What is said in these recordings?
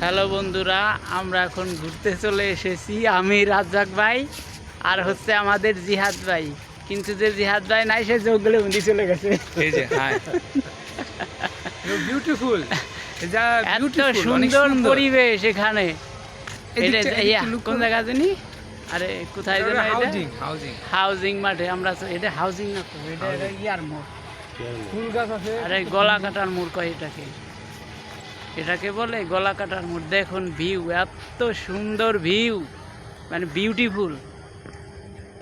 Hello বন্ধুরা, আমরা এখন ঘুরতে চলে এসেছি। আমি রাজ্জাক ভাই আর হচ্ছে আমাদের জিহাদ ভাই, কিন্তু যে জিহাদ ভাই নাই সে জঙ্গলে বন্দি চলে গেছে। এই যে হাই বিউটিফুল, এত সুন্দর পরিবেশ এখানে। কোন জায়গা জানি, আরে কোথায় যেন হাউজিং মাঠে আমরা এটা হাউজিং না তো, এটা ইয়ার মোড়, ফুল গাছ আছে। আরে গলা কাটার মোড় কয় এটাকে বলে গলা কাটার মোড়। দেখুন ভিউ, এত সুন্দর ভিউ, মানে বিউটিফুল,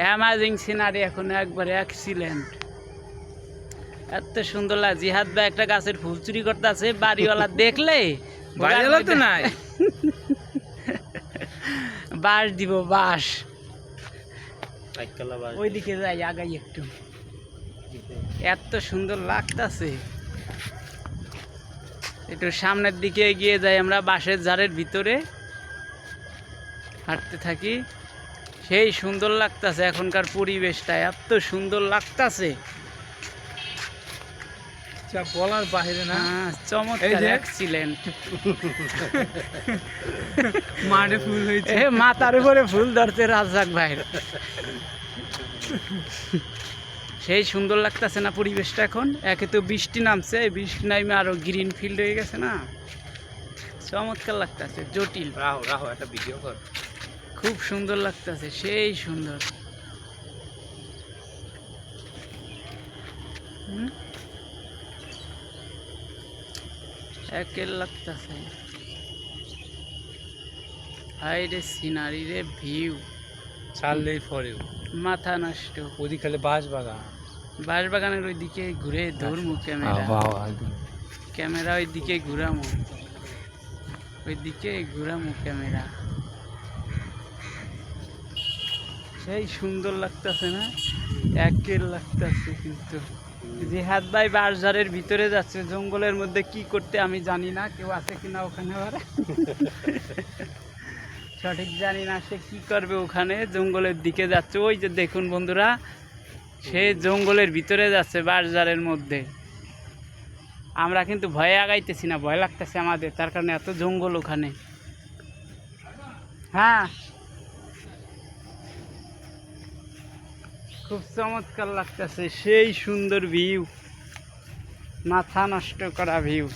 অ্যামাজিং সিনারি, এখন একবারে এক্সিলেন্ট, এত সুন্দর লাগে। জিহাদ ভাই একটা গাছের ফুল চুরি করতে আছে, বাড়িওয়ালা দেখলে বাড়িওয়ালা তো নাই, বাঁশ দিব, বাঁশ ওইদিকে যাই আগাই একটু, এত সুন্দর লাগতাছে। একটু সামনের দিকে এগিয়ে যাই, আমরা বাঁশের ঝাড়ের ভিতরে হাঁটতে থাকি। সেই সুন্দর লাগতাছে, এখনকার পরিবেশটা এত সুন্দর লাগতাছে, বলার বাইরে না। চমৎকার, এক্সিলেন্ট। মাঠে ফুল হয়েছে, মাথার উপরে ফুল ধরতে রাজ্জাক ভাইয়ের। সেই সুন্দর লাগতেছে না পরিবেশটা এখন? একে তো বৃষ্টি নামছে, এই বৃষ্টি নামে আরো গ্রিন ফিল্ড হয়ে গেছে না, চমৎকার লাগতেছে। জটিল, রাহো একটা ভিডিও কর, খুব সুন্দর লাগতেছে, সেই সুন্দর। একের লাগতেছে, হাই রে সিনারি রে, ভিউ ছাড়লেই ফরে মাথা নষ্ট। ওদিকে খালি বাঁশ বাগান, বাঁশ বাগানের ওইদিকে ঘুরে ধরমু ক্যামেরা ওইদিকে ঘুরামু, ওইদিকে ঘুরামু ক্যামেরা। সেই সুন্দর লাগতেছে না? একের লাগতেছে। কিন্তু জিহাদ ভাই বাঁশঝাড়ের ভিতরে যাচ্ছে, জঙ্গলের মধ্যে কি করতে আমি জানি না, কেউ আছে কিনা ওখানে, সঠিক জানি না সে কি করবে ওখানে। জঙ্গলের দিকে যাচ্ছে, ওই যে দেখুন বন্ধুরা, সে জঙ্গলের ভিতরে যাচ্ছে বাঁশঝাড়ের মধ্যে। আমরা কিন্তু ভয়ে আগাইতেছি না, ভয় লাগতেছে আমাদের, তার কারণে এত জঙ্গল ওখানে। হ্যাঁ, খুব চমৎকার লাগতেছে, সেই সুন্দর ভিউ, মাথা নষ্ট করা ভিউ।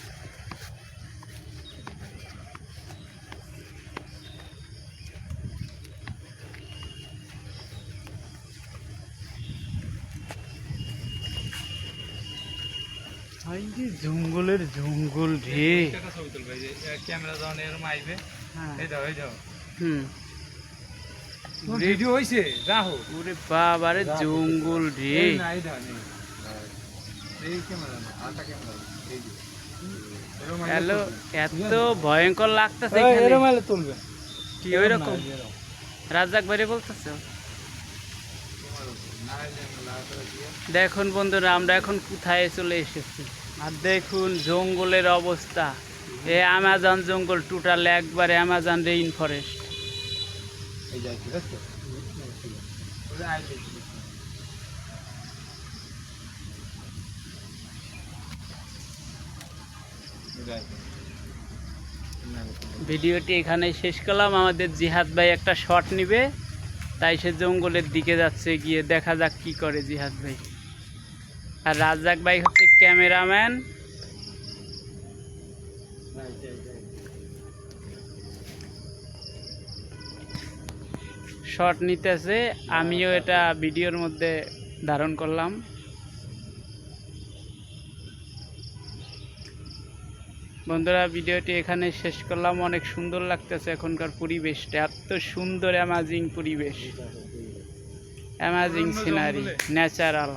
জঙ্গলের জঙ্গল রে, ক্যামেরা যখন এরকম আইবে, এই যাও হুম, ভিডিও হইছে, রাহো। ওরে বাবারে জঙ্গল রে, হ্যালো, এত ভয়ঙ্কর লাগতেছে তুলবে কি ওই রকম? রাজ্জাক ভাই বলতেছে। দেখুন বন্ধুরা, আমরা এখন কোথায় চলে এসেছি, আর দেখুন জঙ্গলের অবস্থা। এ অ্যামাজন জঙ্গল, টোটাল একবারে অ্যামাজন রেইন ফরেস্ট। ভিডিওটি এখানে শেষ করলাম। আমাদের জিহাদ ভাই একটা শট নিবে, তাই সে জঙ্গলের দিকে যাচ্ছে, গিয়ে দেখা যাক কি করে জিহাদ ভাই। আর রাজ্জাক ভাই হচ্ছে ক্যামেরাম্যান। শট নিতেছে, আমিও এটা ভিডিওর মধ্যে ধারণ করলাম। বন্ধুরা, ভিডিওটি এখানে শেষ করলাম। অনেক সুন্দর লাগতেছে এখনকার পরিবেশটা, এত সুন্দর অ্যামাজিং পরিবেশ, অ্যামাজিং সিনারি, ন্যাচারাল।